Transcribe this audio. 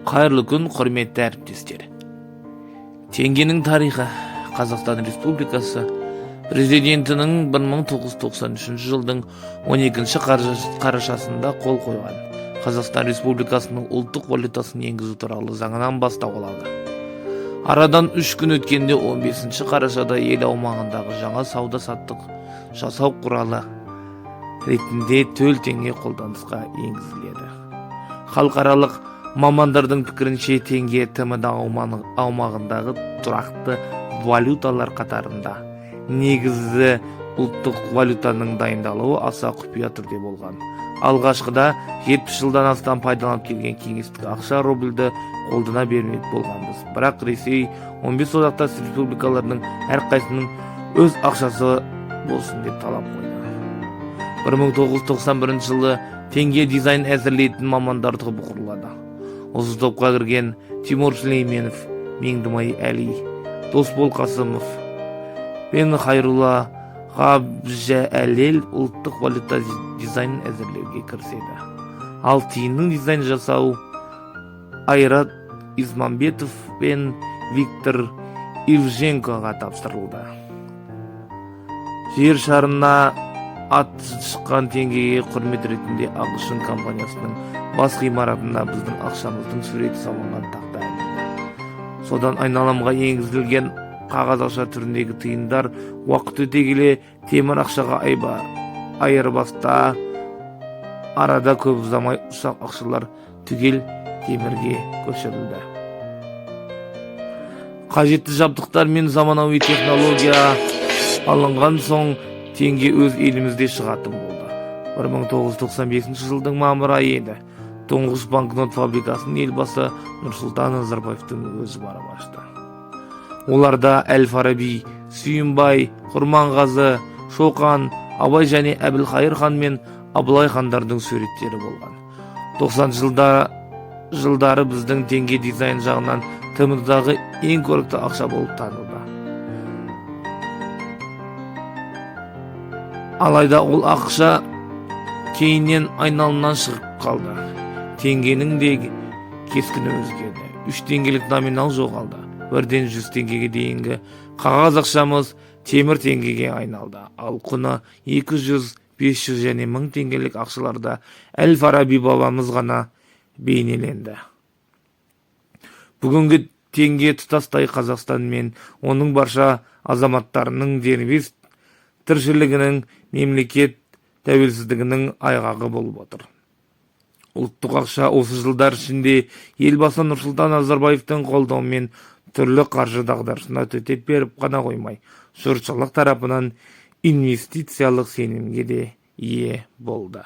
Қайырлы күн, құрметті әріптестер. Теңгенің тарихы. Қазақстан Республикасы Президентінің 1993 жылдың 12 қарашасында қол қойған Қазақстан Республикасының ұлттық валютасын енгізу туралы заңынан бастау алады. Арадан 3 күн өткенде 15 қарашада ел аумағындағы жаңа сауда-саттық жасау құралы ретінде төл теңге қолданысқа енгізіледі. Халықаралық мамандардың пікірінше теңге ТМД аумағындағы тұрақты валюталар қатарында. Негізі ұлттық валютаның дайындалуы аса құпия түрде болған. Алғашқыда 70 жылдан астам пайдаланып келген кеңестік ақша рубльді қолдана бермек болғанбыз. Бірақ Ресей 15 одақтас республикаларының әрқайсының өз ақшасы болсын деп талап қойды. 1991 жылы теңге дизайн әзірлейтін мамандар тобы құрылады. Осы топқа кірген Тимур Сүлейменов, Меңдімай Әли, Досбол Қасымов пен Хайрула Ғабжәлел ұлттық валюта дизайнын әзірлеуге кіріседі. Ал тиынның дизайн жасау Айрат Измамбетов пен Виктор Ивженкоға тапсырылды. Жер шарына ат шыққан теңгеге құрмет ретінде Ақша компаниясының бас ғимаратында біздің ақшамыздың суреті салынған тақта ілінді. Содан айналамға енгізілген қағаз ақша түріндегі тиындар уақыт өте келе темір ақшаға айырбаста, арада көп ұзамай ұсақ ақшалар түгел темірге көшірілді. Қажетті жабдықтар мен заманауи технология алынған соң теңге өз елімізде шығатын болды. 1995 жылдың мамыр айы еді. Тұңғыш банкнот фабрикасын елбасы Н.Назарбаевтың өзі барып ашты. Оларда Әл Фараби, Сүйінбай, Құрманғазы, Шоқан, Абай және Әбілқайыр хан мен Абылай хандардың суреттері болған. 90 жылдары біздің теңге дизайн жағынан ТМД-дағы ең көрікті ақша болып танылды. Алайда ол ақша кейіннен айналымнан шығып қалды. Теңгенің де кескіні өзгерді. 3 теңгелік номинал жоғалды. 1-ден 100 теңгеге дейінгі қағаз ақшамыз темір теңгеге айналды. Ал құны 200, 500 және 1000 теңгелік ақшаларда Әл Фараби бабамыз ғана бейнеленді. Бүгінгі теңге тұтастай Қазақстан мен оның барша азаматтарының дербес тіршілігінің, мемлекет тәуелсіздігінің айғағы болып отыр. Ұлттық ақша осы жылдар ішінде елбасы Н.Назарбаевтың қолдауымен түрлі қаржы дағдарысына төтеп беріп қана қоймай, жұртшылық тарапынан инвестициялық сенімге де ие болды.